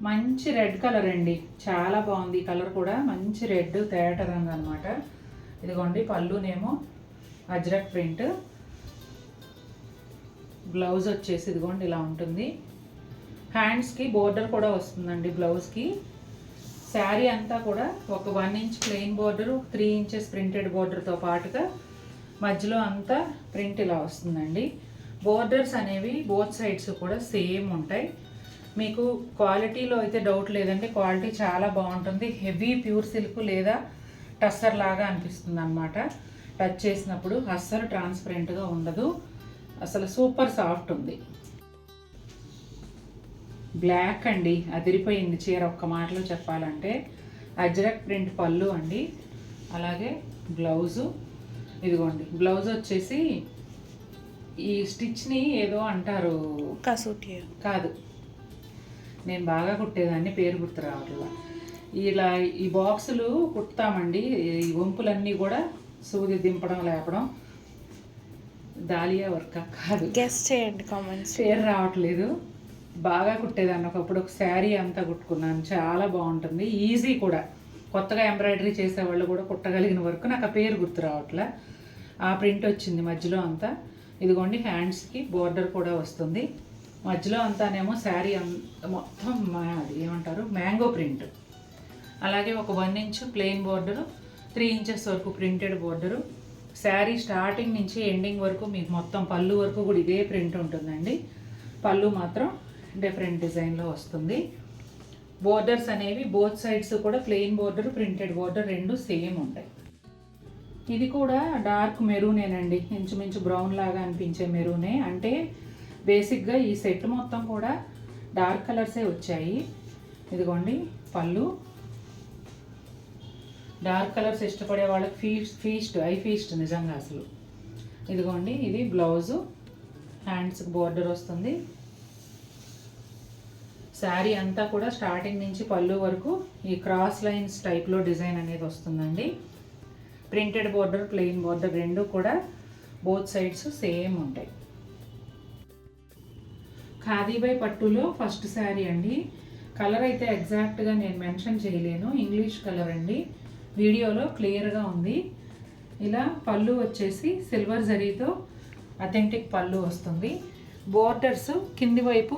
మంచి red colour అండి, చాలా బాగుంది. కలర్ కూడా మంచి రెడ్ తేట రంగు అనమాట. ఇదిగోండి పళ్ళునేమో అజ్రక్ ప్రింట్, బ్లౌజ్ వచ్చేసి ఇదిగోండి ఇలా ఉంటుంది. హ్యాండ్స్కి బోర్డర్ కూడా వస్తుందండి బ్లౌజ్కి. శారీ అంతా కూడా ఒక 1 inch plain border, 3 inches printed బోర్డర్తో పాటుగా మధ్యలో అంతా ప్రింట్ ఇలా వస్తుందండి. బోర్డర్స్ అనేవి బోత్ సైడ్స్ కూడా సేమ్ ఉంటాయి. మీకు క్వాలిటీలో అయితే డౌట్ లేదండి, క్వాలిటీ చాలా బాగుంటుంది. హెవీ ప్యూర్ సిల్క్ లేదా టస్సర్ లాగా అనిపిస్తుంది అనమాట. టచ్ చేసినప్పుడు అస్సలు ట్రాన్స్పరెంట్గా ఉండదు, అసలు సూపర్ సాఫ్ట్ ఉంది. బ్లాక్ అండి, అదిరిపోయింది చీర. ఒక్క మాటలో చెప్పాలంటే అజ్రక్ ప్రింట్ పళ్ళు అండి, అలాగే బ్లౌజు. ఇదిగోండి బ్లౌజ్ వచ్చేసి ఈ స్టిచ్ని ఏదో అంటారు, కసూటి కాదు, నేను బాగా కుట్టేదాన్ని, పేరు గుర్తు రావట్లా. ఇలా ఈ బాక్సులు కుడతామండి, ఈ వంపులన్నీ కూడా సూది దింపడం లేపడం. దాలియా వర్క్ కాదు, గెస్ చేయండి కామెంట్స్. పేరు రావట్లేదు. బాగా కుట్టేదాన్ని ఒకప్పుడు. ఒక శారీ అంతా కుట్టుకున్నాను, చాలా బాగుంటుంది, ఈజీ కూడా. కొత్తగా ఎంబ్రాయిడరీ చేసేవాళ్ళు కూడా కుట్టగలిగిన వరకు. నాకు ఆ పేరు గుర్తు రావట్లే. ఆ ప్రింట్ వచ్చింది మధ్యలో అంతా. ఇదిగోండి హ్యాండ్స్కి బోర్డర్ కూడా వస్తుంది. మధ్యలో అంతానేమో శారీ మొత్తం అది ఏమంటారు, మ్యాంగో ప్రింట్. అలాగే ఒక 1 ఇంచ్ ప్లెయిన్ బోర్డరు, 3 ఇంచెస్ వరకు ప్రింటెడ్ బోర్డరు. శారీ స్టార్టింగ్ నుంచి ఎండింగ్ వరకు మీకు మొత్తం పళ్ళు వరకు కూడా ఇదే ప్రింట్ ఉంటుందండి. పళ్ళు మాత్రం డిఫరెంట్ డిజైన్లో వస్తుంది. బోర్డర్స్ అనేవి బోత్ సైడ్స్ కూడా ప్లెయిన్ బోర్డర్, ప్రింటెడ్ బోర్డర్ రెండు సేమ్ ఉంటాయి. ఇది కూడా డార్క్ మెరూనేనండి, ఇంచుమించు బ్రౌన్ లాగా అనిపించే మెరూనే. అంటే బేసిక్గా ఈ సెట్ మొత్తం కూడా డార్క్ కలర్సే వచ్చాయి. ఇదిగోండి పళ్ళు. డార్క్ కలర్స్ ఇష్టపడే వాళ్ళకి ఐ ఫీస్ట్ నిజంగా అసలు. ఇదిగోండి ఇది బ్లౌజు, హ్యాండ్స్కి బోర్డర్ వస్తుంది. శారీ అంతా కూడా స్టార్టింగ్ నుంచి పళ్ళు వరకు ఈ క్రాస్ లైన్స్ టైప్లో డిజైన్ అనేది వస్తుందండి. ప్రింటెడ్ బోర్డర్, ప్లెయిన్ బోర్డర్ రెండు కూడా బోత్ సైడ్స్ సేమ్ ఉంటాయి. ఖాదీబై పట్టులో ఫస్ట్ శారీ అండి. కలర్ అయితే ఎగ్జాక్ట్గా నేను మెన్షన్ చేయలేను, ఇంగ్లీష్ కలర్ అండి. వీడియోలో క్లియర్గా ఉంది. ఇలా పళ్ళు వచ్చేసి సిల్వర్ జరీతో అథెంటిక్ పళ్ళు వస్తుంది. బోర్డర్స్ కింది వైపు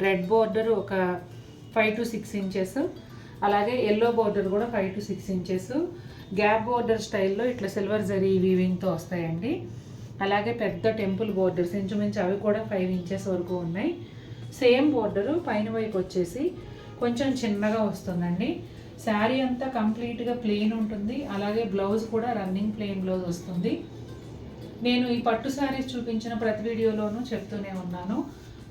రెడ్ బోర్డర్ ఒక 5 to 6 ఇంచెస్, అలాగే ఎల్లో బోర్డర్ కూడా 5 to 6 ఇంచెస్. గ్యాప్ బోర్డర్ స్టైల్లో ఇట్లా సిల్వర్ జరీ వీవింగ్తో వస్తాయండి. అలాగే పెద్ద టెంపుల్ బోర్డర్స్ ఇంచుమించు అవి కూడా 5 ఇంచెస్ వరకు ఉన్నాయి. సేమ్ బోర్డరు పైన వైపు వచ్చేసి కొంచెం చిన్నగా వస్తుందండి. శారీ అంతా కంప్లీట్గా ప్లెయిన్ ఉంటుంది. అలాగే బ్లౌజ్ కూడా రన్నింగ్ ప్లెయిన్ బ్లౌజ్ వస్తుంది. నేను ఈ పట్టు శారీస్ చూపించిన ప్రతి వీడియోలోనూ చెప్తూనే ఉన్నాను,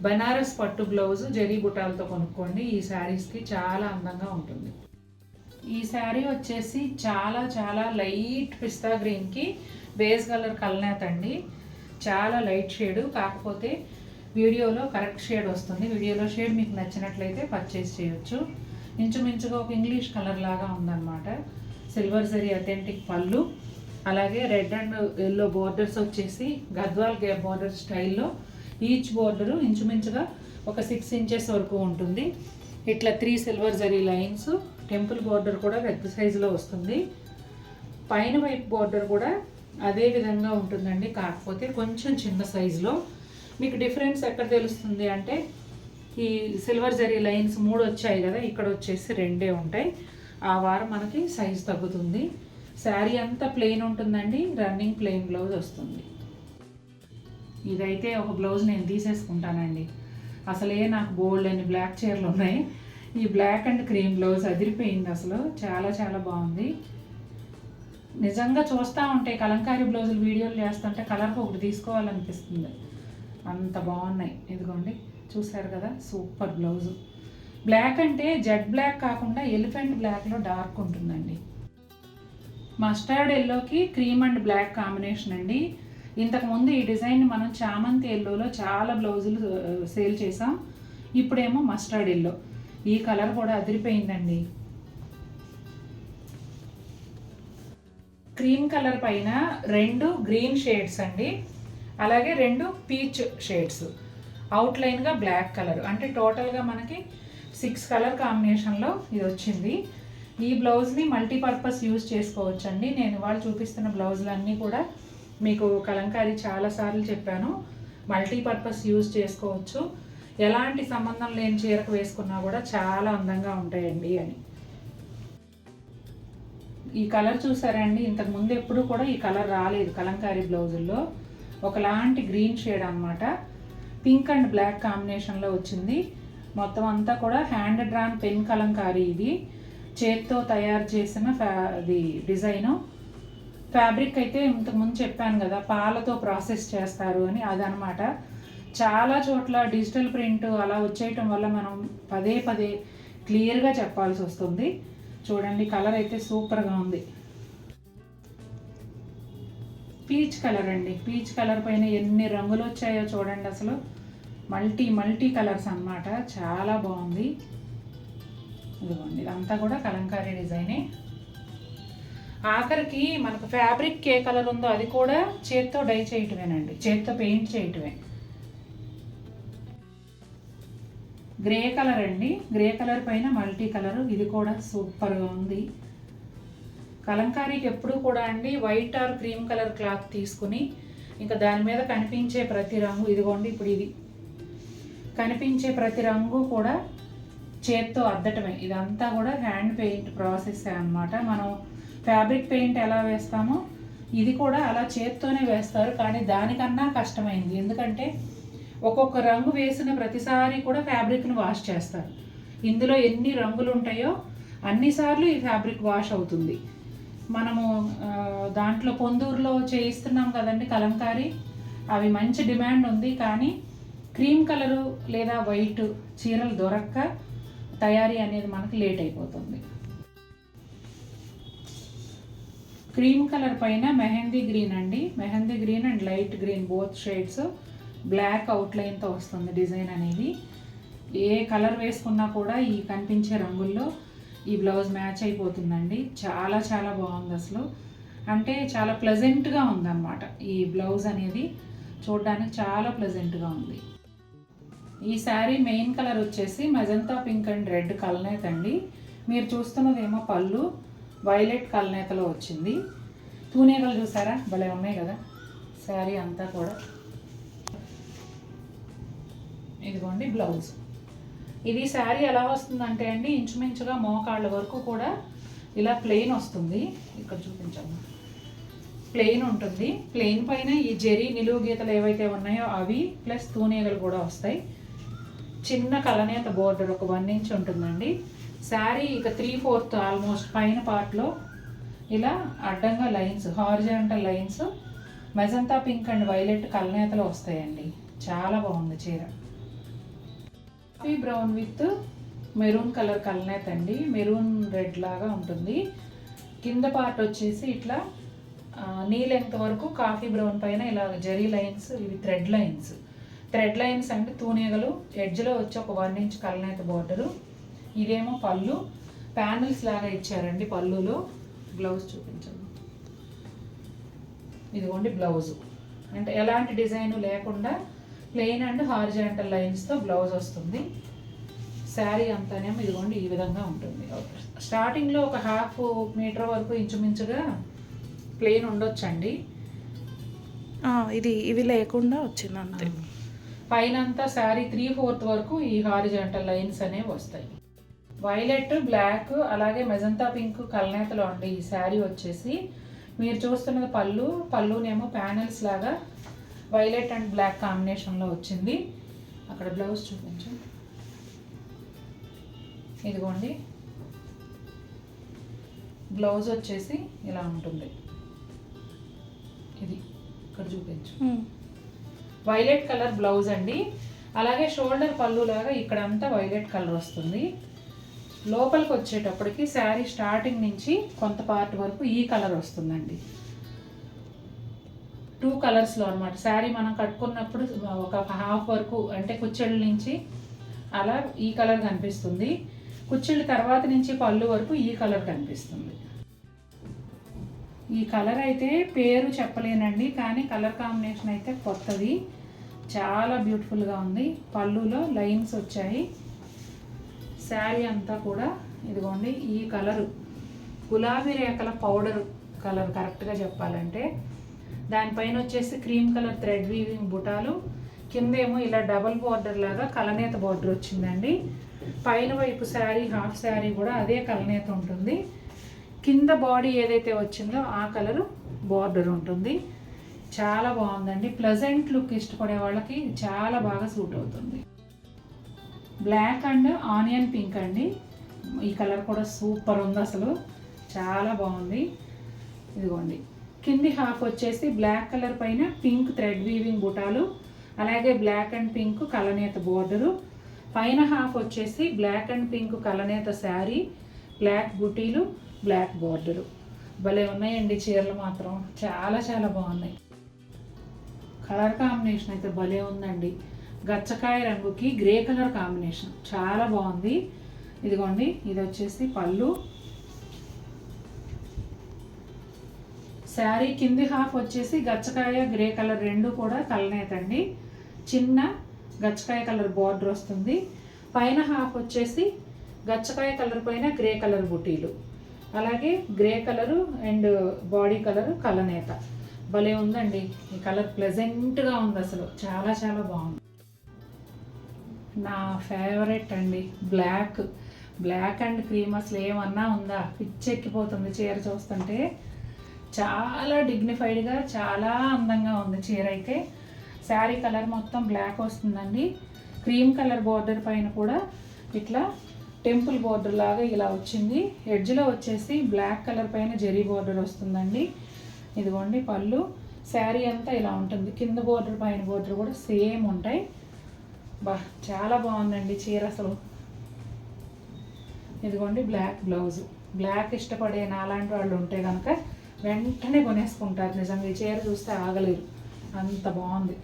బనారస్ పట్టు బ్లౌజ్ జరీ బుటాలతో కొనుక్కోండి, ఈ శారీస్కి చాలా అందంగా ఉంటుంది. ఈ శారీ వచ్చేసి చాలా చాలా లైట్ పిస్తా గ్రీన్కి బేస్ కలర్ కల్నేత అండి. చాలా లైట్ షేడు, కాకపోతే వీడియోలో కరెక్ట్ షేడ్ వస్తుంది. వీడియోలో షేడ్ మీకు నచ్చినట్లయితే పర్చేస్ చేయొచ్చు. ఇంచుమించుగా ఒక ఇంగ్లీష్ కలర్ లాగా ఉందన్నమాట. సిల్వర్ జరీ అథెంటిక్ పళ్ళు, అలాగే రెడ్ అండ్ ఎల్లో బోర్డర్స్ వచ్చేసి గద్వాల్ గ్యాప్ బోర్డర్ స్టైల్లో. ఈచ్ బోర్డరు ఇంచుమించుగా ఒక 6 ఇంచెస్ వరకు ఉంటుంది. ఇట్లా 3 silver zari lines. Temple border కూడా పెద్ద సైజులో వస్తుంది. పైన వైపు బోర్డర్ కూడా అదే విధంగా ఉంటుందండి, కాకపోతే కొంచెం చిన్న సైజులో. మీకు డిఫరెన్స్ ఎక్కడ తెలుస్తుంది అంటే, ఈ సిల్వర్ జరీ లైన్స్ 3 వచ్చాయి కదా, ఇక్కడ వచ్చేసి 2 ఉంటాయి. ఆ వారం మనకి సైజు తగ్గుతుంది. శారీ అంతా ప్లెయిన్ ఉంటుందండి, రన్నింగ్ ప్లెయిన్ బ్లౌజ్ వస్తుంది. ఇదైతే ఒక బ్లౌజ్ నేను తీసేసుకుంటానండి. అసలే నాకు బోల్డ్ అని బ్లాక్ చీరలు ఉన్నాయి. ఈ బ్లాక్ అండ్ క్రీమ్ బ్లౌజ్ అదిరిపోయింది అసలు, చాలా చాలా బాగుంది. నిజంగా చూస్తూ ఉంటే కలంకారీ బ్లౌజులు వీడియోలు చేస్తుంటే కలర్కి ఒకటి తీసుకోవాలనిపిస్తుంది, అంత బాగున్నాయి. ఇదిగోండి చూసారు కదా, సూపర్ బ్లౌజు. బ్లాక్ అంటే జెడ్ బ్లాక్ కాకుండా ఎలిఫెంట్ బ్లాక్లో డార్క్ ఉంటుందండి. మస్టర్డ్ ఎల్లోకి క్రీమ్ అండ్ బ్లాక్ కాంబినేషన్ అండి. ఇంతకుముందు ఈ డిజైన్ మనం చామంతి ఎల్లోలో చాలా బ్లౌజులు సేల్ చేసాం. ఇప్పుడేమో మస్టర్డ్ ఎల్లో. ఈ కలర్ కూడా అదిరిపోయిందండి. క్రీమ్ కలర్ పైన 2 గ్రీన్ షేడ్స్ అండి, అలాగే 2 పీచ్ షేడ్స్. అవుట్లైన్గా బ్లాక్ కలర్, అంటే టోటల్గా మనకి 6 కలర్ కాంబినేషన్లో ఇది వచ్చింది. ఈ బ్లౌజ్ని మల్టీపర్పస్ యూజ్ చేసుకోవచ్చండి. నేను ఇవాళ చూపిస్తున్న బ్లౌజులన్నీ కూడా మీకు కలంకారీ చాలాసార్లు చెప్పాను, మల్టీపర్పస్ యూజ్ చేసుకోవచ్చు, ఎలాంటి సంబంధం లేని చీరకు వేసుకున్నా కూడా చాలా అందంగా ఉంటాయండి అని. ఈ కలర్ చూసారండి, ఇంతకు ముందు ఎప్పుడు కూడా ఈ కలర్ రాలేదు కలంకారీ బ్లౌజుల్లో. ఒకలాంటి గ్రీన్ షేడ్ అన్నమాట, పింక్ అండ్ బ్లాక్ కాంబినేషన్లో వచ్చింది. మొత్తం అంతా కూడా హ్యాండ్ డ్రాన్ పెన్ కలంకారీ. ఇది చేత్తో తయారు చేసిన అది డిజైను. ఫ్యాబ్రిక్ అయితే ఇంతకుముందు చెప్పాను కదా, పాలతో ప్రాసెస్ చేస్తారు అని, అదనమాట. చాలా చోట్ల డిజిటల్ ప్రింట్ అలా వచ్చేయటం వల్ల మనం పదే పదే క్లియర్గా చెప్పాల్సి వస్తుంది. చూడండి, కలర్ అయితే సూపర్గా ఉంది. పీచ్ కలర్ అండి. పీచ్ కలర్ పైన ఎన్ని రంగులు వచ్చాయో చూడండి, అసలు మల్టీ కలర్స్ అన్నమాట. చాలా బాగుంది. ఇదిగోండి, ఇదంతా కూడా కలంకారీ డిజైనే. ఆఖరికి మనకు ఫ్యాబ్రిక్ ఏ కలర్ ఉందో అది కూడా చేత్తో డై చేయటమేనండి, చేత్తో పెయింట్ చేయటమే. గ్రే కలర్ అండి. గ్రే కలర్ పైన మల్టీ కలరు. ఇది కూడా సూపర్గా ఉంది. కలంకారీకి ఎప్పుడు కూడా అండి white or cream colour cloth తీసుకుని ఇంకా దాని మీద కనిపించే ప్రతి రంగు, ఇదిగోండి ఇప్పుడు ఇది కనిపించే ప్రతి రంగు కూడా చేత్తో అద్దటమే. ఇదంతా కూడా హ్యాండ్ పెయింట్ ప్రాసెస్ అన్నమాట. మనం ఫ్యాబ్రిక్ పెయింట్ ఎలా వేస్తామో ఇది కూడా అలా చేత్తోనే వేస్తారు, కానీ దానికన్నా కష్టమైంది. ఎందుకంటే ఒక్కొక్క రంగు వేసిన ప్రతిసారి కూడా ఫ్యాబ్రిక్ను వాష్ చేస్తారు. ఇందులో ఎన్ని రంగులు ఉంటాయో అన్నిసార్లు ఈ ఫ్యాబ్రిక్ వాష్ అవుతుంది. మనము దాంట్లో పొందూరులో చేయిస్తున్నాం కదండి కలంకారీ, అవి మంచి డిమాండ్ ఉంది. కానీ క్రీమ్ కలరు లేదా వైట్ చీరలు దొరక్క తయారీ అనేది మనకు లేట్ అయిపోతుంది. క్రీమ్ కలర్ పైన మెహందీ గ్రీన్ అండి. Mehndi green and light green both shades, black అవుట్లైన్తో వస్తుంది డిజైన్ అనేది. ఏ కలర్ వేసుకున్నా కూడా ఈ కనిపించే రంగుల్లో ఈ బ్లౌజ్ మ్యాచ్ అయిపోతుందండి. చాలా చాలా బాగుంది అసలు. అంటే చాలా ప్లెజెంట్గా ఉందన్నమాట ఈ బ్లౌజ్ అనేది, చూడడానికి చాలా ప్లెజెంట్గా ఉంది. ఈ శారీ మెయిన్ కలర్ వచ్చేసి మెజంతా పింక్ అండ్ రెడ్ కల్నేత అండి. మీరు చూస్తున్నదేమో పళ్ళు వైలెట్ కల్నేతలో వచ్చింది. తూనేగలు చూసారా, భలే ఉన్నాయి కదా శారీ అంతా కూడా. ఇదిగోండి బ్లౌజ్. ఇది శారీ ఎలా వస్తుందంటే అండి, ఇంచుమించుగా మోకాళ్ళ వరకు కూడా ఇలా ప్లెయిన్ వస్తుంది. ఇక్కడ చూపించాము, ప్లెయిన్ ఉంటుంది. ప్లెయిన్ పైన ఈ జెరీ నిలువు గీతలు ఏవైతే ఉన్నాయో అవి ప్లస్ తూనీగలు కూడా వస్తాయి. చిన్న కలనేత బోర్డర్ ఒక 1 ఇంచ్ ఉంటుందండి. శారీ ఇక 3/4 ఆల్మోస్ట్ పైన పార్ట్లో ఇలా అడ్డంగా lines, horizontal lines magenta pink and violet కలనేతలు వస్తాయండి. చాలా బాగుంది చీర. Coffee brown with maroon colour కలనేత అండి. మెరూన్ రెడ్ లాగా ఉంటుంది. కింద పార్ట్ వచ్చేసి ఇట్లా నీ లెంగ్త్ వరకు కాఫీ బ్రౌన్ పైన ఇలా జరీ లైన్స్, ఇవి థ్రెడ్ లైన్స్ అంటే తూనీగలు. ఎడ్జ్లో వచ్చి ఒక 1 ఇంచ్ కలనేత బోర్డరు. ఇదేమో పళ్ళు, ప్యానల్స్ లాగా ఇచ్చారండి పళ్ళులో. బ్లౌజ్ చూపించండి. ఇదిగోండి బ్లౌజు, అంటే ఎలాంటి డిజైన్ లేకుండా ప్లెయిన్ అండ్ హారిజాంటల్ లైన్స్తో బ్లౌజ్ వస్తుంది. శారీ అంతానేమో ఇదిగోండి ఈ విధంగా ఉంటుంది. స్టార్టింగ్లో ఒక 1/2 మీటర్ వరకు ఇంచుమించుగా ప్లెయిన్ ఉండొచ్చండి. ఇది ఇవి లేకుండా వచ్చింది అంతే. పైన అంతా శారీ 3/4 వరకు ఈ హారిజాంటల్ లైన్స్ అనేవి వస్తాయి. వైలెట్, బ్లాక్ అలాగే మెజంతా పింక్ కలనేతలో అండి ఈ శారీ వచ్చేసి. మీరు చూస్తున్నది పళ్ళునేమో ప్యానెల్స్ లాగా వైలెట్ అండ్ బ్లాక్ కాంబినేషన్లో వచ్చింది. అక్కడ బ్లౌజ్ చూపించు. ఇదిగోండి బ్లౌజ్ వచ్చేసి ఇలా ఉంటుంది. ఇది ఇక్కడ చూపించు. వైలెట్ కలర్ బ్లౌజ్ అండి. అలాగే షోల్డర్ పళ్ళు లాగా ఇక్కడంతా వైలెట్ కలర్ వస్తుంది. లోపలికి వచ్చేటప్పటికి శారీ స్టార్టింగ్ నుంచి కొంత పార్ట్ వరకు ఈ కలర్ వస్తుందండి. 2 కలర్స్లో అనమాట. శారీ మనం కట్టుకున్నప్పుడు ఒక 1/2 వరకు అంటే కుచ్చెళ్ళ నుంచి అలా ఈ కలర్ కనిపిస్తుంది. కుచ్చెళ్ళ తర్వాత నుంచి పళ్ళు వరకు ఈ కలర్ కనిపిస్తుంది. ఈ కలర్ అయితే పేరు చెప్పలేనండి, కానీ కలర్ కాంబినేషన్ అయితే కొత్తది, చాలా బ్యూటిఫుల్గా ఉంది. పళ్ళులో లైన్స్ వచ్చాయి. శారీ అంతా కూడా ఇదిగోండి ఈ కలరు గులాబీ రేఖల పౌడర్ కలర్ కరెక్ట్గా చెప్పాలంటే. దానిపైన వచ్చేసి క్రీమ్ కలర్ థ్రెడ్ వీవింగ్ బుటాలు, కిందేమో ఇలా డబల్ బార్డర్ లాగా కలనేత బార్డర్ వచ్చిందండి. పైన వైపు శారీ హాఫ్ శారీ కూడా అదే కలనేత ఉంటుంది. కింద బాడీ ఏదైతే వచ్చిందో ఆ కలరు బార్డర్ ఉంటుంది. చాలా బాగుందండి. ప్లెజెంట్ లుక్ ఇష్టపడే వాళ్ళకి చాలా బాగా సూట్ అవుతుంది. బ్లాక్ అండ్ ఆనియన్ పింక్ అండి. ఈ కలర్ కూడా సూపర్ ఉంది, అసలు చాలా బాగుంది. ఇదిగోండి కింది హాఫ్ వచ్చేసి బ్లాక్ కలర్ పైన పింక్ థ్రెడ్ వీవింగ్ బుటాలు, అలాగే బ్లాక్ అండ్ పింక్ కలనేత బోర్డరు. పైన హాఫ్ వచ్చేసి బ్లాక్ అండ్ పింక్ కలనేత శారీ, బ్లాక్ బుటీలు, బ్లాక్ బోర్డరు. భలే ఉన్నాయండి చీరలు మాత్రం, చాలా చాలా బాగున్నాయి. కలర్ కాంబినేషన్ అయితే భలే ఉందండి. గచ్చకాయ రంగుకి గ్రే కలర్ కాంబినేషన్ చాలా బాగుంది. ఇదిగోండి ఇది వచ్చేసి పళ్ళు. శారీ కింది హాఫ్ వచ్చేసి గచ్చకాయ గ్రే కలర్ రెండు కూడా కలనేతండి. చిన్న గచ్చకాయ కలర్ బార్డర్ వస్తుంది. పైన హాఫ్ వచ్చేసి గచ్చకాయ కలర్ పైన గ్రే కలర్ బుటీలు, అలాగే grey colour and body colour కలనేత. భలే ఉందండి ఈ కలర్, ప్లెజెంట్గా ఉంది, అసలు చాలా చాలా బాగుంది. నా ఫేవరెట్ అండి బ్లాక్. బ్లాక్ అండ్ క్రీమ్ అసలు ఏమన్నా ఉందా, పిచ్చెక్కిపోతుంది చీర చూస్తుంటే. చాలా డిగ్నిఫైడ్గా చాలా అందంగా ఉంది చీర అయితే. శారీ కలర్ మొత్తం బ్లాక్ వస్తుందండి. క్రీమ్ కలర్ బార్డర్ పైన కూడా ఇట్లా టెంపుల్ బార్డర్ లాగా ఇలా వచ్చింది. ఎడ్జ్లో వచ్చేసి బ్లాక్ కలర్ పైన జెరీ బార్డర్ వస్తుందండి. ఇదిగోండి పళ్ళు. శారీ అంతా ఇలా ఉంటుంది. కింద బార్డర్ పైన బార్డర్ కూడా సేమ్ ఉంటాయి. చాలా బాగుందండి చీర అసలు. ఇదిగోండి బ్లాక్ బ్లౌజు. బ్లాక్ ఇష్టపడే నాలాంటి వాళ్ళు ఉంటే కనుక వెంటనే కొనేసుకుంటారు. నిజంగా ఈ చీర చూస్తే ఆగలేరు, అంత బాగుంది.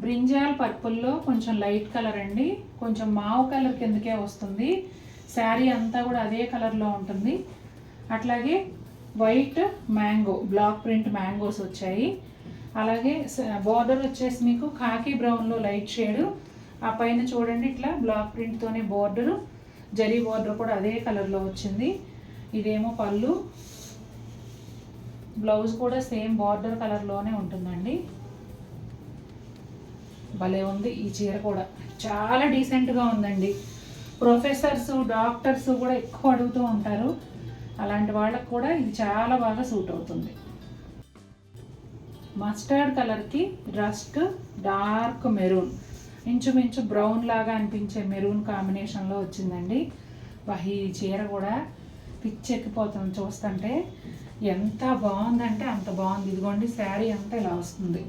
బ్రింజాల్ పర్పుల్లో కొంచెం లైట్ కలర్ అండి, కొంచెం మావు కలర్ కిందకే వస్తుంది. శారీ అంతా కూడా అదే కలర్లో ఉంటుంది. అట్లాగే white mango black print mangoes వచ్చాయి. అలాగే బార్డర్ వచ్చేసి మీకు ఖాకీ బ్రౌన్లో లైట్ షేడు. ఆ పైన చూడండి ఇట్లా బ్లాక్ ప్రింట్తోనే బార్డరు, జరీ బార్డర్ కూడా అదే కలర్లో వచ్చింది. ఇదేమో పళ్ళు. బ్లౌజ్ కూడా సేమ్ బార్డర్ కలర్లోనే ఉంటుందండి. భలే ఉంది ఈ చీర కూడా, చాలా డీసెంట్గా ఉందండి. ప్రొఫెసర్స్ డాక్టర్స్ కూడా ఎక్కువ అడుగుతూ ఉంటారు. అలాంటి వాళ్ళకు కూడా ఇది చాలా బాగా సూట్ అవుతుంది. మస్టర్డ్ కలర్కి రస్ట్ డార్క్ మెరూన్, ఇంచుమించు బ్రౌన్ లాగా అనిపించే మెరూన్ కాంబినేషన్లో వచ్చిందండి. ఈ చీర కూడా పిచ్చెక్కిపోతుంది చూస్తుంటే. ఎంత బాగుందంటే అంత బాగుంది. ఇదిగోండి శారీ అంతా ఇలా వస్తుంది.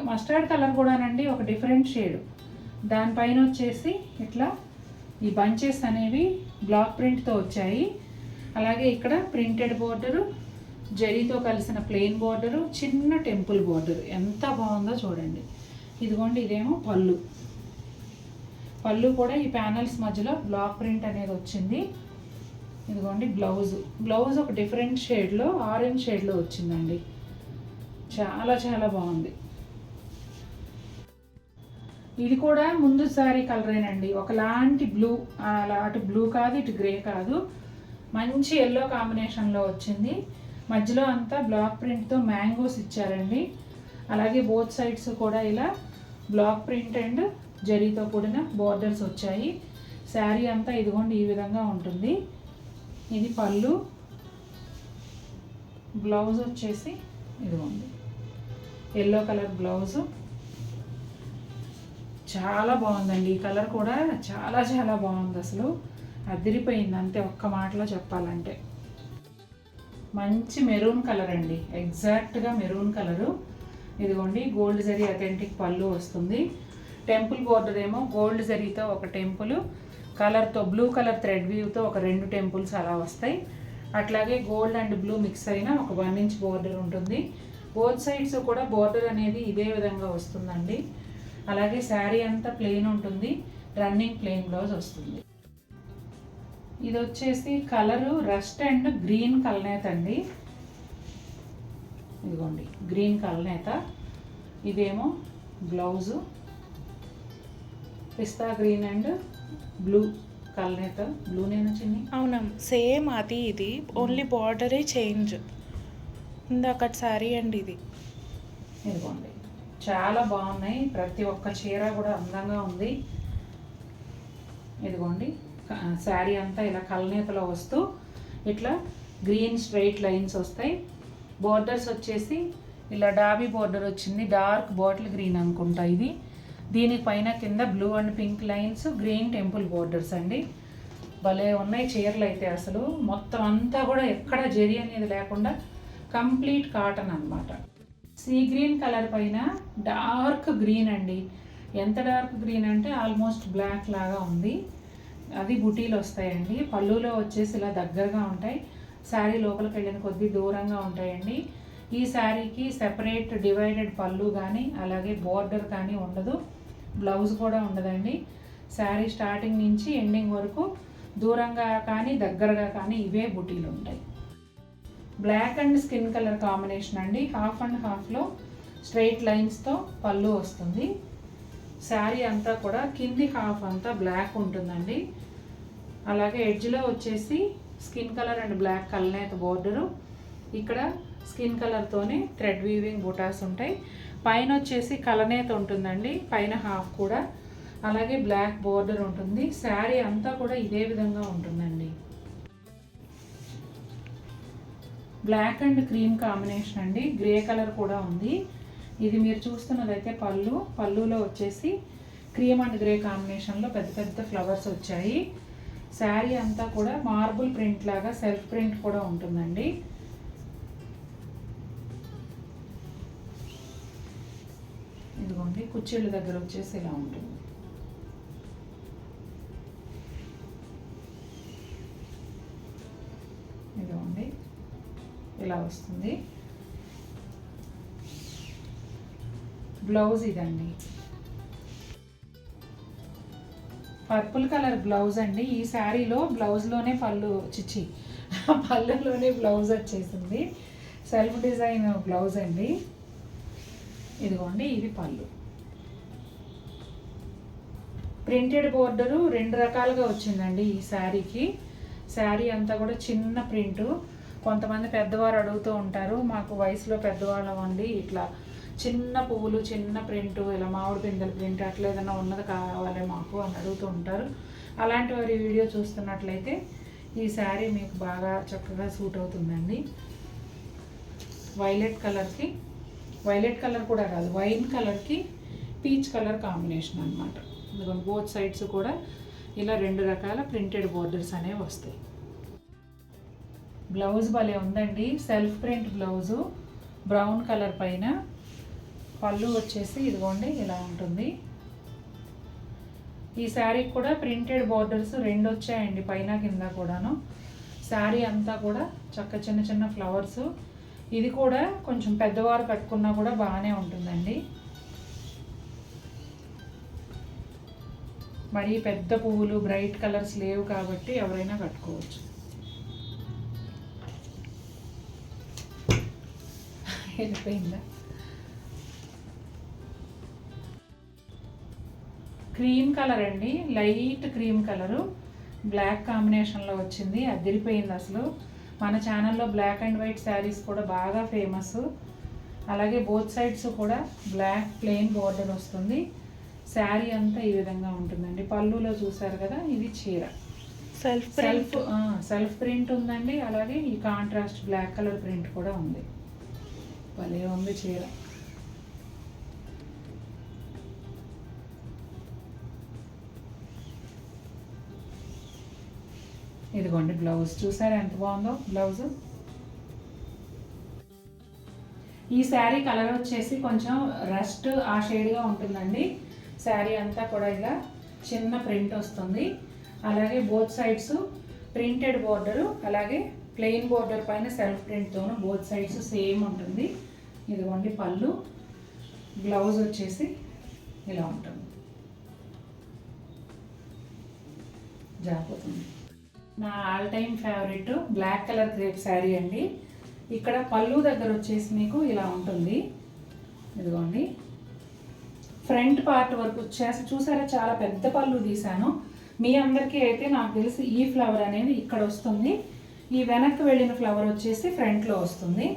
మస్టర్డ్ కలర్ కూడానండి ఒక డిఫరెంట్ షేడ్. దానిపైన వచ్చేసి ఇట్లా ఈ బంచెస్ అనేవి బ్లాక్ ప్రింట్తో వచ్చాయి. అలాగే ఇక్కడ ప్రింటెడ్ బోర్డరు, జరీతో కలిసిన ప్లెయిన్ బోర్డరు, చిన్న టెంపుల్ బోర్డరు. ఎంత బాగుందో చూడండి. ఇదిగోండి ఇదేమో పళ్ళు. పళ్ళు కూడా ఈ ప్యానల్స్ మధ్యలో బ్లాక్ ప్రింట్ అనేది వచ్చింది. ఇదిగోండి బ్లౌజ్ ఒక డిఫరెంట్ షేడ్లో ఆరెంజ్ షేడ్లో వచ్చిందండి. చాలా చాలా బాగుంది. ఇది కూడా ముందు సారీ కలరేనండి. ఒకలాంటి బ్లూ, అటు బ్లూ కాదు ఇటు గ్రే కాదు, మంచి ఎల్లో కాంబినేషన్లో వచ్చింది. మధ్యలో అంతా బ్లాక్ ప్రింట్తో మ్యాంగోస్ ఇచ్చారండి. అలాగే బోత్ సైడ్స్ కూడా ఇలా బ్లాక్ ప్రింట్ అండ్ జరీతో కూడిన బోర్డర్స్ వచ్చాయి. శారీ అంతా ఇదిగోండి ఈ విధంగా ఉంటుంది. ఇది పళ్ళు. బ్లౌజ్ వచ్చేసి ఇదిగోండి ఎల్లో కలర్ బ్లౌజు. చాలా బాగుందండి ఈ కలర్ కూడా, చాలా చాలా బాగుంది, అసలు అదిరిపోయింది అంతే ఒక్క మాటలో చెప్పాలంటే. మంచి మెరూన్ కలర్ అండి, ఎగ్జాక్ట్గా మెరూన్ కలరు. ఇదిగోండి గోల్డ్ జరీ అథెంటిక్ పళ్ళు వస్తుంది. టెంపుల్ బోర్డర్ ఏమో గోల్డ్ జరీతో ఒక టెంపుల్, కలర్తో బ్లూ కలర్ థ్రెడ్ వీవ్తో ఒక 2 టెంపుల్స్ అలా వస్తాయి. అట్లాగే గోల్డ్ అండ్ బ్లూ మిక్స్ అయిన ఒక 1 ఇంచ్ బోర్డర్ ఉంటుంది. బోత్ సైడ్స్ కూడా బోర్డర్ అనేది ఇదే విధంగా వస్తుందండి. అలాగే శారీ అంతా ప్లెయిన్ ఉంటుంది, రన్నింగ్ ప్లెయిన్ బ్లౌజ్ వస్తుంది. ఇది వచ్చేసి కలరు రస్ట్ అండ్ గ్రీన్ కలనేత అండి. ఇదిగోండి గ్రీన్ కలనేత. ఇదేమో బ్లౌజు. పిస్తా గ్రీన్ అండ్ బ్లూ కలనేత బ్లూనేనా చిన్ని? అవునా, సేమ్ అది ఇది, ఓన్లీ బార్డరే చేంజ్. ఇందాక శారీ అండి ఇది. ఇదిగోండి, చాలా బాగున్నాయి. ప్రతి ఒక్క చీర కూడా అందంగా ఉంది. ఇదిగోండి, శారీ అంతా ఇలా కలనేతలో వస్తూ ఇట్లా గ్రీన్ స్ట్రైట్ లైన్స్ వస్తాయి. బోర్డర్స్ వచ్చేసి ఇలా డాబీ బోర్డర్ వచ్చింది, డార్క్ బాటిల్ గ్రీన్ అనుకుంటా ఇది. దీని పైన కింద blue and pink lines, green temple borders అండి. భలే ఉన్నాయి చీరలు అయితే. అసలు మొత్తం అంతా కూడా ఎక్కడ జరీ అనేది లేకుండా కంప్లీట్ కాటన్ అన్నమాట. సీ గ్రీన్ కలర్ పైన డార్క్ గ్రీన్ అండి. ఎంత డార్క్ గ్రీన్ అంటే ఆల్మోస్ట్ బ్లాక్ లాగా ఉంది. అది బుటీలు వస్తాయండి. పళ్ళులో వచ్చేసి ఇలా దగ్గరగా ఉంటాయి, శారీ లోపలికి వెళ్ళిన కొద్దీ దూరంగా ఉంటాయండి. ఈ శారీకి సెపరేట్ డివైడెడ్ పళ్ళు కానీ అలాగే బోర్డర్ కానీ ఉండదు, బ్లౌజ్ కూడా ఉండదండి. శారీ స్టార్టింగ్ నుంచి ఎండింగ్ వరకు దూరంగా కానీ దగ్గరగా కానీ ఇవే బుటీలు ఉంటాయి. Black and skin colour combination అండి. హాఫ్ అండ్ హాఫ్లో స్ట్రైట్ లైన్స్తో పళ్ళు వస్తుంది. శారీ అంతా కూడా కింది హాఫ్ అంతా బ్లాక్ ఉంటుందండి. అలాగే ఎడ్జ్లో వచ్చేసి స్కిన్ కలర్ అండ్ బ్లాక్ కలనేత బోర్డరు. ఇక్కడ స్కిన్ కలర్తోనే థ్రెడ్ వీవింగ్ బుటాస్ ఉంటాయి. పైన వచ్చేసి కలనేత ఉంటుందండి, పైన హాఫ్ కూడా. అలాగే బ్లాక్ బోర్డర్ ఉంటుంది. శారీ అంతా కూడా ఇదే విధంగా ఉంటుందండి. బ్లాక్ అండ్ క్రీమ్ కాంబినేషన్ అండి. గ్రే కలర్ కూడా ఉంది. ఇది మీరు చూస్తున్నదైతే పళ్ళులో వచ్చేసి క్రీమ్ అండ్ గ్రే కాంబినేషన్లో పెద్ద పెద్ద ఫ్లవర్స్ వచ్చాయి. శారీ అంతా కూడా మార్బుల్ ప్రింట్ లాగా సెల్ఫ్ ప్రింట్ కూడా ఉంటుందండి. ఇదిగోండి, కుర్చీల దగ్గర వచ్చేసి ఇలా ఉంటుంది. ఇదిగోండి, ఇలా వస్తుంది. బ్లౌజ్ ఇదండి, పర్పుల్ కలర్ బ్లౌజ్ అండి. ఈ శారీలో బ్లౌజ్లోనే పళ్ళులోనే బ్లౌజ్ వచ్చేసింది. సెల్ఫ్ డిజైన్ బ్లౌజ్ అండి. ఇదిగోండి, ఇది పళ్ళు. ప్రింటెడ్ బోర్డరు 2 రకాలుగా వచ్చిందండి ఈ శారీకి. శారీ అంతా కూడా చిన్న ప్రింటు. కొంతమంది పెద్దవారు అడుగుతూ ఉంటారు, మాకు వయసులో పెద్దవాళ్ళం అండి, ఇట్లా చిన్న పువ్వులు, చిన్న ప్రింటు, ఇలా మామిడి పిందెల ప్రింట్ అట్లా ఏదైనా ఉన్నది కావాలి మాకు అని అడుగుతూ ఉంటారు. అలాంటి వారి వీడియో చూస్తున్నట్లయితే ఈ శారీ మీకు బాగా చక్కగా సూట్ అవుతుందండి. వైలెట్ కలర్ కూడా కాదు, వైన్ కలర్కి పీచ్ కలర్ కాంబినేషన్ అనమాట. ఇదిగోండి, బోత్ సైడ్స్ కూడా ఇలా 2 రకాల ప్రింటెడ్ బోర్డర్స్ అనేవి వస్తాయి. బ్లౌజ్ భలే ఉందండి, self print blouse, brown colour పైన. పళ్ళు వచ్చేసి ఇదిగోండి ఇలా ఉంటుంది. ఈ శారీకి కూడా ప్రింటెడ్ బోర్డర్స్ 2 వచ్చాయండి, పైన కింద కూడాను. శారీ అంతా కూడా చక్క చిన్న చిన్న ఫ్లవర్స్. ఇది కూడా కొంచెం పెద్దవారు కట్టుకున్నా కూడా బాగానే ఉంటుందండి. మరీ పెద్ద పువ్వులు, బ్రైట్ కలర్స్ లేవు కాబట్టి ఎవరైనా కట్టుకోవచ్చు. వెళ్ళిపోయిందా? క్రీమ్ కలర్ అండి, లైట్ క్రీమ్ కలరు, బ్లాక్ కాంబినేషన్లో వచ్చింది. అదిరిపోయింది అసలు. మన ఛానల్లో బ్లాక్ అండ్ వైట్ శారీస్ కూడా బాగా ఫేమస్. అలాగే బోత్ సైడ్స్ కూడా బ్లాక్ ప్లెయిన్ బోర్డర్ వస్తుంది. శారీ అంతా ఈ విధంగా ఉంటుందండి. పళ్ళులో చూసారు కదా, ఇది చీర సెల్ఫ్ ప్రింట్ ఉందండి. అలాగే ఈ కాంట్రాస్ట్ బ్లాక్ కలర్ ప్రింట్ కూడా ఉంది. భలే ఉంది చీర. ఇదిగోండి బ్లౌజ్, చూసారా ఎంత బాగుందో బ్లౌజ్. ఈ శారీ కలర్ వచ్చేసి కొంచెం రస్ట్ ఆ షేడ్గా ఉంటుందండి. శారీ అంతా కూడా ఇలా చిన్న ప్రింట్ వస్తుంది. అలాగే బోత్ సైడ్స్ ప్రింటెడ్ బోర్డరు, అలాగే ప్లెయిన్ బోర్డర్ పైన సెల్ఫ్ ప్రింట్తోను బోత్ సైడ్స్ సేమ్ ఉంటుంది. ఇదిగోండి పళ్ళు. బ్లౌజ్ వచ్చేసి ఇలా ఉంటుంది. జాపోతుంది. నా all time favourite black colour crepe sari అండి. ఇక్కడ పళ్ళు దగ్గర వచ్చేసి మీకు ఇలా ఉంటుంది. ఇదిగోండి, ఫ్రంట్ పార్ట్ వరకు వచ్చేసి చూసారా చాలా పెద్ద పళ్ళు తీసాను. మీ అందరికీ అయితే నాకు తెలిసి ఈ ఫ్లవర్ అనేది ఇక్కడ వస్తుంది, ఈ వెనక్కి వెళ్ళిన ఫ్లవర్ వచ్చేసి ఫ్రంట్లో వస్తుంది.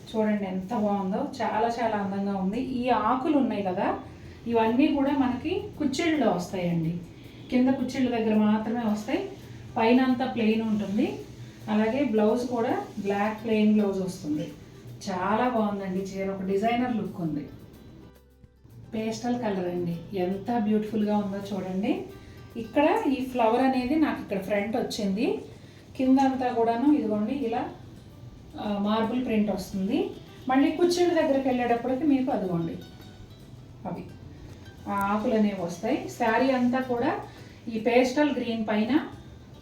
చూడండి ఎంత బాగుందో, చాలా చాలా అందంగా ఉంది. ఈ ఆకులు ఉన్నాయి కదా, ఇవన్నీ కూడా మనకి కుచ్చిళ్ళలో వస్తాయండి. కింద కుచ్చిళ్ళ దగ్గర మాత్రమే వస్తాయి, పైన అంతా ప్లెయిన్ ఉంటుంది. అలాగే బ్లౌజ్ కూడా బ్లాక్ ప్లెయిన్ బ్లౌజ్ వస్తుంది. చాలా బాగుందండి చీర, ఒక డిజైనర్ లుక్ ఉంది. పేస్టల్ కలర్ అండి, ఎంత బ్యూటిఫుల్గా ఉందో చూడండి. ఇక్కడ ఈ ఫ్లవర్ అనేది నాకు ఇక్కడ ఫ్రంట్ వచ్చింది, కింద అంతా కూడాను ఇదిగోండి ఇలా మార్బుల్ ప్రింట్ వస్తుంది. మళ్ళీ కుచ్చిళ్ళ దగ్గరికి వెళ్ళేటప్పటికి మీకు అదిగోండి అవి ఆకులు అనేవి వస్తాయి. శారీ అంతా కూడా ఈ పేస్టల్ గ్రీన్ పైన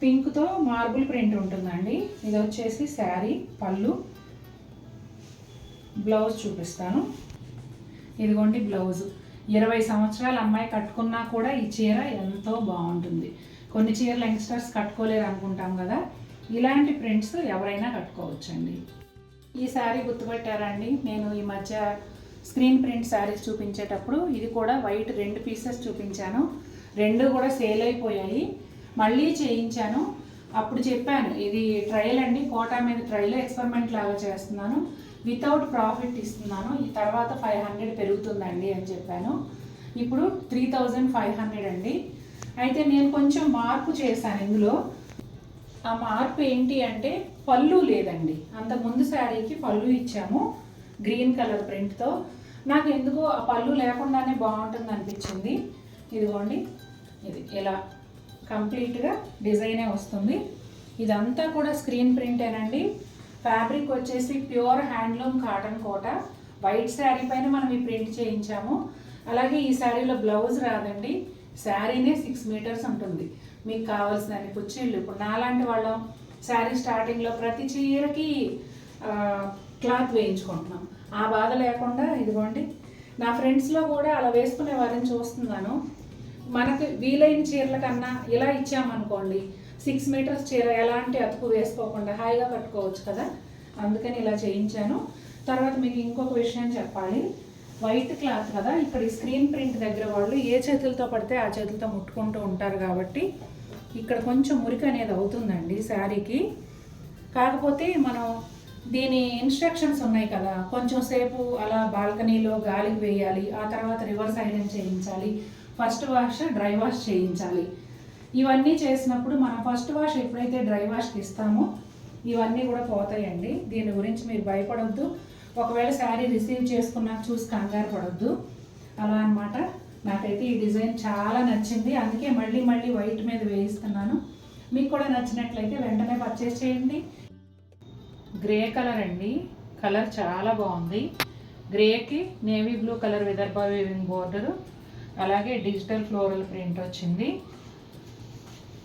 పింక్తో మార్బుల్ ప్రింట్ ఉంటుందండి. ఇది వచ్చేసి శారీ పళ్ళు. బ్లౌజ్ చూపిస్తాను, ఇదిగోండి బ్లౌజ్. 20 సంవత్సరాల అమ్మాయి కట్టుకున్నా కూడా ఈ చీర ఎంతో బాగుంటుంది. కొన్ని చీరలు యంగ్స్టర్స్ కట్టుకోలేరు అనుకుంటాం కదా, ఇలాంటి ప్రింట్స్ ఎవరైనా కట్టుకోవచ్చండి. ఈ శారీ గుర్తుపెట్టారండి, నేను ఈ మధ్య స్క్రీన్ ప్రింట్ శారీస్ చూపించేటప్పుడు ఇది కూడా వైట్ 2 పీసెస్ చూపించాను. 2 కూడా సేల్ అయిపోయాయి, మళ్ళీ చేయించాను. అప్పుడు చెప్పాను ఇది ట్రయల్ అండి, కోటా మీద ట్రయల్ ఎక్స్పెరిమెంట్ లాగా చేస్తున్నాను, వితౌట్ ప్రాఫిట్ ఇస్తున్నాను, ఈ తర్వాత 500 పెరుగుతుందండి అని చెప్పాను. ఇప్పుడు 3500 అండి. అయితే నేను కొంచెం మార్పు చేశాను ఇందులో. ఆ మార్పు ఏంటి అంటే పళ్ళు లేదండి. అంతకుముందు శారీకి పళ్ళు ఇచ్చాము గ్రీన్ కలర్ ప్రింట్తో, నాకు ఎందుకో ఆ పళ్ళు లేకుండానే బాగుంటుంది అనిపించింది. ఇదిగోండి ఇది ఇలా కంప్లీట్గా డిజైనే వస్తుంది. ఇదంతా కూడా స్క్రీన్ ప్రింటేనండి. ఫ్యాబ్రిక్ వచ్చేసి ప్యూర్ హ్యాండ్లూమ్ కాటన్ కోట. వైట్ శారీ పైన మనం ఈ ప్రింట్ చేయించాము. అలాగే ఈ శారీలో బ్లౌజ్ రాదండి, శారీనే 6 మీటర్స్ ఉంటుంది. మీకు కావాల్సిన కుచ్చిళ్ళు, ఇప్పుడు నాలాంటి వాళ్ళం శారీ స్టార్టింగ్లో ప్రతి చీరకి క్లాత్ వేయించుకుంటున్నాం, ఆ బాధ లేకుండా ఇదిగోండి నా ఫ్రెండ్స్లో కూడా అలా వేసుకునే వారిని చూస్తున్నాను. మనకు వీలైన చీరల కన్నా ఇలా ఇచ్చామనుకోండి 6 మీటర్స్ చీర ఎలాంటి అతుకు వేసుకోకుండా హాయిగా కట్టుకోవచ్చు కదా, అందుకని ఇలా చేయించాను. తర్వాత మీకు ఇంకొక విషయం చెప్పాలి, వైట్ క్లాత్ కదా, ఇక్కడ ఈ స్క్రీన్ ప్రింట్ దగ్గర వాళ్ళు ఏ చేతులతో పడితే ఆ చేతులతో ముట్టుకుంటూ ఉంటారు కాబట్టి ఇక్కడ కొంచెం మురికి అనేది అవుతుందండి శారీకి. కాకపోతే మనం దీని ఇన్స్ట్రక్షన్స్ ఉన్నాయి కదా, కొంచెం సేపు అలా బాల్కనీలో గాలికి వేయాలి, ఆ తర్వాత రివర్స్ ఐరన్ చేయించాలి, ఫస్ట్ వాష్ డ్రై వాష్ చేయించాలి. ఇవన్నీ చేసినప్పుడు మనం ఫస్ట్ వాష్ ఎప్పుడైతే డ్రై వాష్కి ఇస్తామో ఇవన్నీ కూడా పోతాయండి. దీని గురించి మీరు భయపడొద్దు. ఒకవేళ శారీ రిసీవ్ చేసుకున్నాక చూసి కంగారు పడొద్దు, అలా అనమాట. నాకైతే ఈ డిజైన్ చాలా నచ్చింది, అందుకే మళ్ళీ మళ్ళీ వైట్ మీద వేయిస్తున్నాను. మీకు కూడా నచ్చినట్లయితే వెంటనే పర్చేస్ చేయండి. గ్రే కలర్ అండి, కలర్ చాలా బాగుంది. గ్రేకి navy blue colour Vidarbha weaving border, అలాగే డిజిటల్ ఫ్లోరల్ ప్రింట్ వచ్చింది.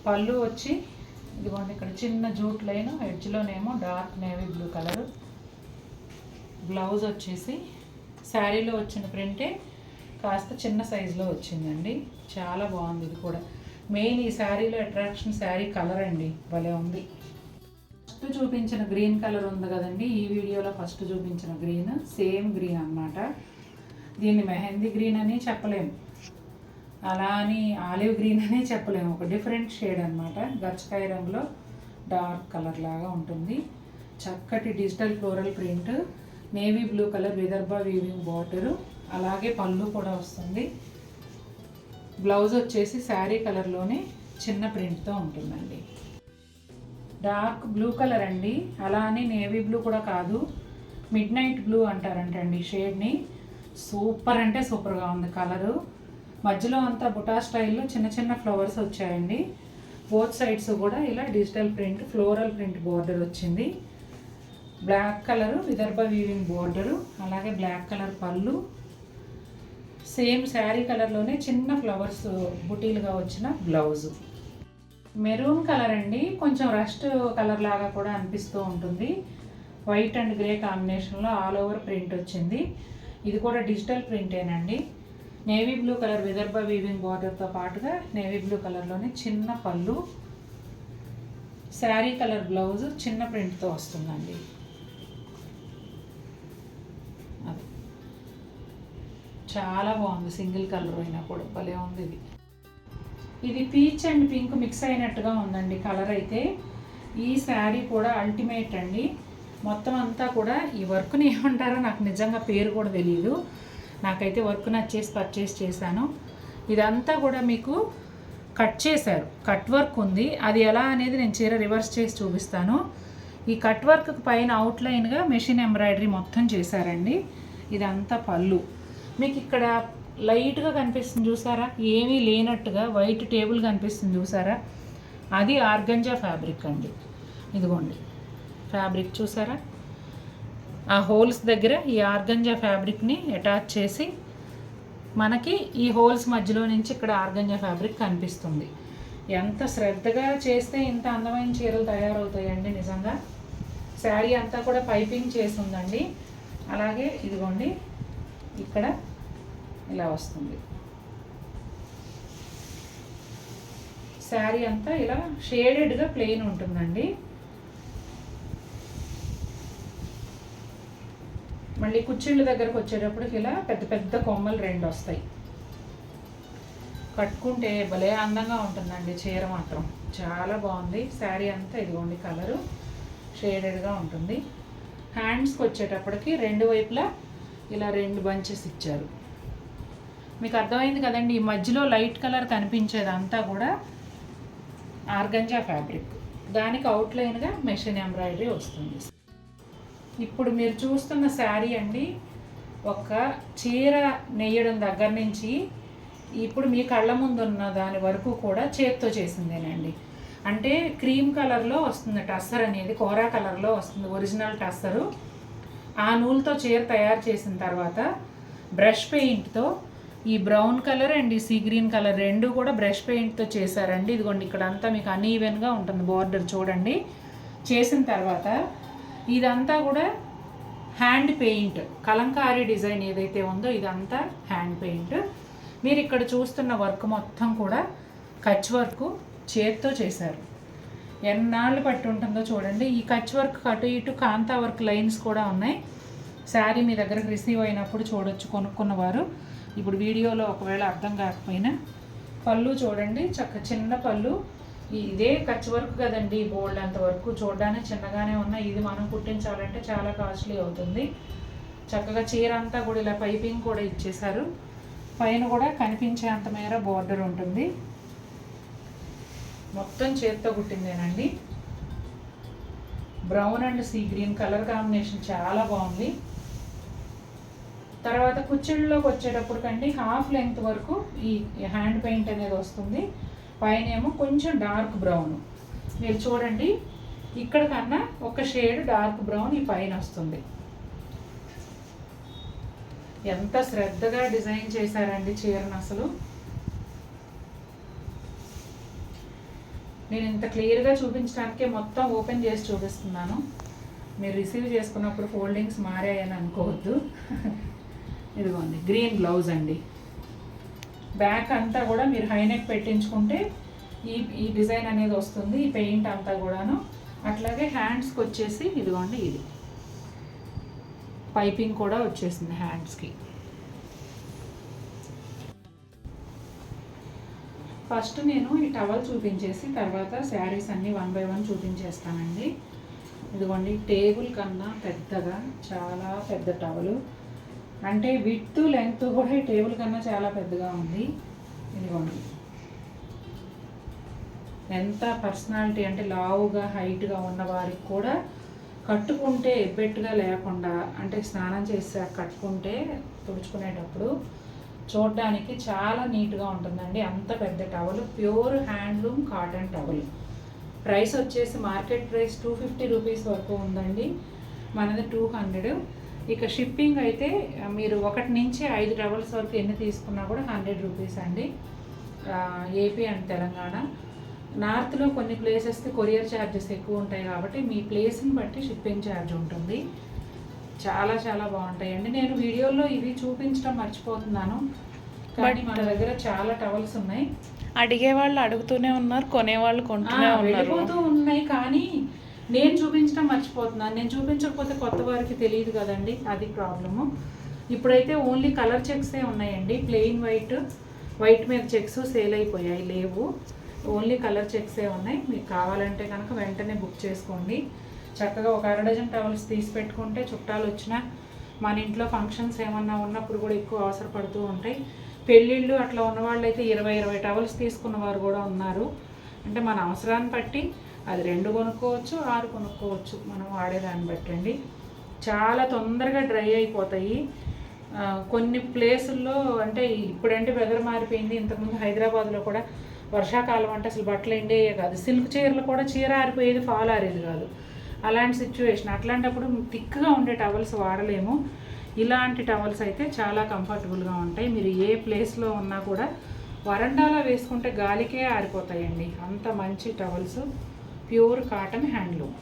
పళ్ళు వచ్చి ఇదిగోండి ఇక్కడ చిన్న జూట్ లైన్, ఎడ్జ్లోనేమో dark navy blue colour. Blouse వచ్చేసి శారీలో వచ్చిన ప్రింటే కాస్త చిన్న సైజులో వచ్చిందండి, చాలా బాగుంది. ఇది కూడా మెయిన్ ఈ శారీలో అట్రాక్షన్ శారీ కలర్ అండి, భలే ఉంది. ఫస్ట్ చూపించిన గ్రీన్ కలర్ ఉంది కదండి, ఈ వీడియోలో ఫస్ట్ చూపించిన గ్రీన్ సేమ్ గ్రీన్ అన్నమాట. దీన్ని మెహందీ గ్రీన్ అని చెప్పలేము, అలా అని ఆలివ్ గ్రీన్ అని చెప్పలేము, ఒక డిఫరెంట్ షేడ్ అనమాట. గచ్చకాయ రంగులో డార్క్ కలర్ లాగా ఉంటుంది. చక్కటి digital floral print, navy blue colour Vidarbha weaving border, అలాగే పళ్ళు కూడా వస్తుంది. బ్లౌజ్ వచ్చేసి శారీ కలర్లోనే చిన్న ప్రింట్తో ఉంటుందండి. డార్క్ బ్లూ కలర్ అండి, అలా అని నేవీ బ్లూ కూడా కాదు, మిడ్ నైట్ బ్లూ అంటారంటండి షేడ్ని. సూపర్ అంటే సూపర్గా ఉంది కలరు. మధ్యలో అంతా బుటా స్టైల్లో చిన్న చిన్న ఫ్లవర్స్ వచ్చాయండి. బోత్ సైడ్స్ కూడా ఇలా digital print floral print border వచ్చింది. Black colour Vidarbha weaving border, అలాగే బ్లాక్ కలర్ పళ్ళు, సేమ్ శారీ కలర్లోనే చిన్న ఫ్లవర్స్ బుటీలుగా వచ్చిన బ్లౌజు. మెరూన్ కలర్ అండి, కొంచెం రస్ట్ కలర్ లాగా కూడా అనిపిస్తూ ఉంటుంది. వైట్ అండ్ గ్రే కాంబినేషన్లో ఆల్ ఓవర్ ప్రింట్ వచ్చింది. ఇది కూడా డిజిటల్ ప్రింటేనండి. Navy blue colour Vidarbha weaving బార్డర్తో పాటుగా నేవీ బ్లూ కలర్లోనే చిన్న పళ్ళు, శారీ కలర్ బ్లౌజ్ చిన్న ప్రింట్తో వస్తుందండి. అది చాలా బాగుంది, సింగిల్ కలర్ అయినా కూడా భలే ఉంది ఇది. ఇది పీచ్ అండ్ పింక్ మిక్స్ అయినట్టుగా ఉందండి కలర్ అయితే. ఈ శారీ కూడా అల్టిమేట్ అండి. మొత్తం అంతా కూడా ఈ వర్క్ని ఏమంటారో నాకు నిజంగా పేరు కూడా తెలియదు. నాకైతే వర్క్ నచ్చేసి పర్చేస్ చేశాను. ఇదంతా కూడా మీకు కట్ చేశారు, కట్ వర్క్ ఉంది. అది ఎలా అనేది నేను చీర రివర్స్ చేసి చూపిస్తాను. ఈ కట్ వర్క్ పైన అవుట్లైన్గా మెషిన్ ఎంబ్రాయిడరీ మొత్తం చేశారండి. ఇదంతా పళ్ళు. మీకు ఇక్కడ లైట్గా కనిపిస్తుంది చూసారా, ఏమీ లేనట్టుగా వైట్ టేబుల్ కనిపిస్తుంది చూసారా, అది ఆర్గంజా ఫ్యాబ్రిక్ అండి. ఇదిగోండి ఫ్యాబ్రిక్ చూసారా, ఆ హోల్స్ దగ్గర ఈ ఆర్గంజా ఫ్యాబ్రిక్ని అటాచ్ చేసి మనకి ఈ హోల్స్ మధ్యలో నుంచి ఇక్కడ ఆర్గంజా ఫ్యాబ్రిక్ కనిపిస్తుంది. ఎంత శ్రద్ధగా చేస్తే ఇంత అందమైన చీరలు తయారవుతాయండి నిజంగా. శారీ అంతా కూడా పైపింగ్ చేసి ఉందండి. అలాగే ఇదిగోండి ఇక్కడ ఇలా వస్తుంది. శారీ అంతా ఇలా షేడెడ్గా ప్లెయిన్ ఉంటుందండి. మళ్ళీ కుచ్చిళ్ళ దగ్గరకు వచ్చేటప్పటికి ఇలా పెద్ద పెద్ద కొమ్మలు 2 వస్తాయి. కట్టుకుంటే భలే అందంగా ఉంటుందండి చీర మాత్రం. చాలా బాగుంది శారీ అంతా. ఇదిగోండి కలరు షేడెడ్గా ఉంటుంది. హ్యాండ్స్కి వచ్చేటప్పటికి 2 వైపులా ఇలా 2 బంచెస్ ఇచ్చారు. మీకు అర్థమైంది కదండి. ఈ మధ్యలో లైట్ కలర్ కనిపించేదంతా కూడా ఆర్గంజా ఫ్యాబ్రిక్, దానికి అవుట్లైన్గా మెషిన్ ఎంబ్రాయిడరీ వస్తుంది. ఇప్పుడు మీరు చూస్తున్న శారీ అండి, ఒక చీర నెయ్యడం దగ్గర నుంచి ఇప్పుడు మీ కళ్ళ ముందు ఉన్న దాని వరకు కూడా చేత్తో చేసిందేనండి. అంటే క్రీమ్ కలర్లో వస్తుంది టస్సర్ అనేది, కోరా కలర్లో వస్తుంది ఒరిజినల్ టస్సరు. ఆ నూలుతో చీర తయారు చేసిన తర్వాత బ్రష్ పెయింట్తో ఈ బ్రౌన్ కలర్ అండ్ ఈ సీ గ్రీన్ కలర్ 2 కూడా బ్రష్ పెయింట్తో చేశారండి. ఇదిగోండి ఇక్కడ అంతా మీకు అన్ఈవెన్గా ఉంటుంది బార్డర్ చూడండి. చేసిన తర్వాత ఇదంతా కూడా హ్యాండ్ పెయింట్, కలంకారీ డిజైన్ ఏదైతే ఉందో ఇదంతా హ్యాండ్ పెయింట్. మీరు ఇక్కడ చూస్తున్న వర్క్ మొత్తం కూడా కచ్ వర్క్ చేత్తో చేశారు. ఎన్నాళ్ళు పట్టి ఉంటుందో చూడండి. ఈ కచ్ వర్క్ అటు ఇటు కాంతా వర్క్ లైన్స్ కూడా ఉన్నాయి. శారీ మీ దగ్గరకు రిసీవ్ అయినప్పుడు చూడొచ్చు కొనుక్కున్నవారు. ఇప్పుడు వీడియోలో ఒకవేళ అర్థం కాకపోయినా పళ్ళు చూడండి, చిన్న పళ్ళు. ఇదే కచ్ వర్క్ కదండి, బోల్డ్ అంత వరకు చూడడానికి చిన్నగానే ఉన్నాయి. ఇది మనం కుట్టించాలంటే చాలా కాస్ట్లీ అవుతుంది. చక్కగా చీర అంతా కూడా ఇలా పైపింగ్ కూడా ఇచ్చేశారు. పైన కూడా కనిపించే అంత మేర బోర్డర్ ఉంటుంది. మొత్తం చేత్తో కుట్టిందేనండి. Brown and sea green colour combination చాలా బాగుంది. తర్వాత కుచ్చిళ్ళలోకి వచ్చేటప్పుడు కండి హాఫ్ లెంగ్త్ వరకు ఈ హ్యాండ్ పెయింట్ అనేది వస్తుంది. పైన ఏమో కొంచెం డార్క్ బ్రౌన్. మీరు చూడండి ఇక్కడ కన్నా ఒక షేడ్ డార్క్ బ్రౌన్ ఈ పైన వస్తుంది. ఎంత శ్రద్ధగా డిజైన్ చేశారండి చీరను అసలు. నేను ఇంత క్లియర్గా చూపించడానికే మొత్తం ఓపెన్ చేసి చూపిస్తున్నాను. మీరు రిసీవ్ చేసుకున్నప్పుడు ఫోల్డింగ్స్ మారాయని అనుకోవద్దు. ఇదిగోండి గ్రీన్ బ్లౌజ్ అండి. బ్యాక్ అంతా కూడా మీరు హైనెక్ పెట్టించుకుంటే ఈ డిజైన్ అనేది వస్తుంది, ఈ పెయింట్ అంతా కూడాను. అట్లాగే హ్యాండ్స్కి వచ్చేసి ఇదిగోండి ఇది పైపింగ్ కూడా వచ్చేసింది హ్యాండ్స్కి. ఫస్ట్ నేను ఈ టవల్ చూపించేసి తర్వాత శారీస్ అన్నీ 1 by 1 చూపించేస్తానండి. ఇదిగోండి టేబుల్ కన్నా పెద్దగా చాలా పెద్ద టవలు, అంటే విడ్త్ లెంగ్త్ కూడా ఈ టేబుల్ కన్నా చాలా పెద్దగా ఉంది. ఇదిగోండి ఎంత పర్సనాలిటీ అంటే లావుగా హైట్గా ఉన్న వారికి కూడా కట్టుకుంటే ఎబ్బెట్టుగా లేకుండా, అంటే స్నానం చేసి కట్టుకుంటే తుడుచుకునేటప్పుడు చూడడానికి చాలా నీట్గా ఉంటుందండి. అంత పెద్ద towel, pure handloom cotton towel. Price వచ్చేసి మార్కెట్ ప్రైస్ 250 రూపీస్ వరకు ఉందండి, మనది 200. ఇక షిప్పింగ్ అయితే మీరు 1 నుంచి 5 టవల్స్ వరకు ఎన్ని తీసుకున్నా కూడా 100 రూపీస్ అండి. AP and Telangana. నార్త్లో కొన్ని ప్లేసెస్కి కొరియర్ ఛార్జెస్ ఎక్కువ ఉంటాయి కాబట్టి మీ ప్లేస్ని బట్టి షిప్పింగ్ ఛార్జ్ ఉంటుంది. చాలా చాలా బాగుంటాయండి. నేను వీడియోలో ఇవి చూపించడం మర్చిపోతున్నాను, కానీ మన దగ్గర చాలా టవల్స్ ఉన్నాయి. అడిగే వాళ్ళు అడుగుతూనే ఉన్నారు, కొనేవాళ్ళు కొంటూనే వెళ్ళిపోతూ ఉన్నాయి, కానీ నేను చూపించడం మర్చిపోతున్నాను. నేను చూపించకపోతే కొత్త వారికి తెలియదు కదండి, అది ప్రాబ్లము. ఇప్పుడైతే ఓన్లీ కలర్ చెక్సే ఉన్నాయండి. ప్లెయిన్ వైట్ మీద చెక్స్ సేల్ అయిపోయాయి, లేవు. ఓన్లీ కలర్ చెక్సే ఉన్నాయి. మీకు కావాలంటే కనుక వెంటనే బుక్ చేసుకోండి. చక్కగా ఒక 1/2 డజన్ టవల్స్ తీసి పెట్టుకుంటే చుట్టాలు వచ్చినా మన ఇంట్లో ఫంక్షన్స్ ఏమన్నా ఉన్నప్పుడు కూడా ఎక్కువ అవసరపడుతూ ఉంటాయి. పెళ్ళిళ్ళు అట్లా ఉన్నవాళ్ళు అయితే 20 టవల్స్ తీసుకున్న వారు కూడా ఉన్నారు. అంటే మన అవసరాన్ని బట్టి అది 2 కొనుక్కోవచ్చు, 6 కొనుక్కోవచ్చు, మనం వాడేదాన్ని బట్టండి. చాలా తొందరగా డ్రై అయిపోతాయి. కొన్ని ప్లేసుల్లో అంటే ఇప్పుడంటే వెదర్ మారిపోయింది. ఇంతకుముందు హైదరాబాద్లో కూడా వర్షాకాలం అంటే అసలు బట్టలు ఎండేయే కాదు. సిల్క్ చీరలు కూడా చీర ఆరిపోయేది, ఫాల్ ఆరేది కాదు. అలాంటి సిచ్యువేషన్. అట్లాంటప్పుడు థిక్గా ఉండే టవల్స్ వాడలేము. ఇలాంటి టవల్స్ అయితే చాలా కంఫర్టబుల్గా ఉంటాయి. మీరు ఏ ప్లేస్లో ఉన్నా కూడా వరండాలో వేసుకుంటే గాలికే ఆరిపోతాయండి. అంత మంచి టవల్స్, ప్యూర్ కాటన్ హ్యాండ్లూమ్.